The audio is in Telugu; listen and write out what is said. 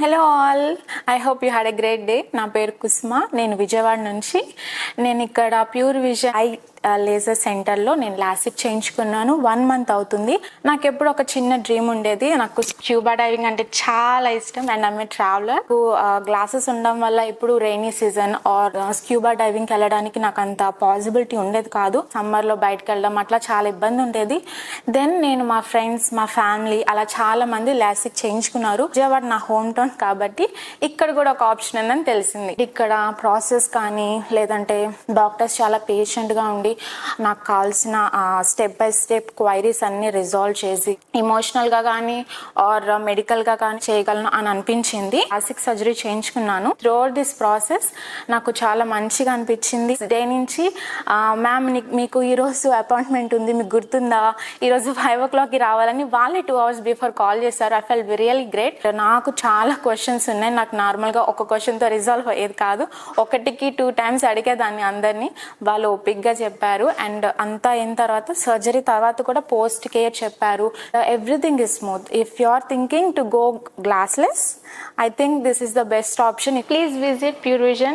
Hello all, I hope you had a great day. నా పేరు కుస్మా, నేను విజయవాడ నుంచి. నేను ఇక్కడ ప్యూర్ విజన్ ఐ లేజర్ సెంటర్లో నేను లాసిక్ చేయించుకున్నాను. 1 month అవుతుంది. నాకు ఎప్పుడు ఒక చిన్న డ్రీమ్ ఉండేది, నాకు స్క్యూబా డైవింగ్ అంటే చాలా ఇష్టం and I'm a traveller. Glasses ఉండడం వల్ల ఇప్పుడు రైనీ సీజన్ ఆర్ స్క్యూబా డైవింగ్కి వెళ్ళడానికి నాకు అంత పాసిబిలిటీ ఉండేది కాదు. సమ్మర్లో బయటకు వెళ్ళడం అట్లా చాలా ఇబ్బంది ఉండేది. దెన్ నేను మా ఫ్రెండ్స్, మా ఫ్యామిలీ అలా చాలా మంది లాసిక్ చేయించుకున్నారు. విజయవాడ నా హోమ్ టౌన్ కాబట్టి ఇక్కడ కూడా ఒక ఆప్షన్ ఉందని తెలిసింది. ఇక్కడ ప్రాసెస్ కానీ లేదంటే డాక్టర్స్ చాలా పేషెంట్గా ఉండి నాకు కావాల్సిన స్టెప్ బై స్టెప్ క్వైరీస్ అన్ని రిజాల్వ్ చేసి ఎమోషనల్గా కానీ ఆర్ మెడికల్గా కానీ చేయగలను అని అనిపించింది. లాసిక్ సర్జరీ చేయించుకున్నాను. త్రూఅవుట్ దిస్ ప్రాసెస్ నాకు చాలా మంచిగా అనిపించింది. డే నుంచి మ్యామ్ మీకు ఈరోజు అపాయింట్మెంట్ ఉంది, మీకు గుర్తుందా, ఈరోజు 5 o'clockకి రావాలని వాళ్ళే 2 hours బిఫోర్ కాల్ చేశారు. I fell really great. నాకు చాలా క్వశ్చన్స్ ఉన్నాయి. నాకు నార్మల్గా ఒక క్వశ్చన్తో రిజాల్వ్ అయ్యేది కాదు. 1కి 2 times అడిగేదాన్ని అందరినీ. వాళ్ళు ఓపిక్గా చెప్పారు అండ్ అంతా అయిన తర్వాత సర్జరీ తర్వాత కూడా పోస్ట్ కేర్ చెప్పారు. Everything is smooth. If you are thinking to go glassless, I think this is the best option. Please visit Pure Vision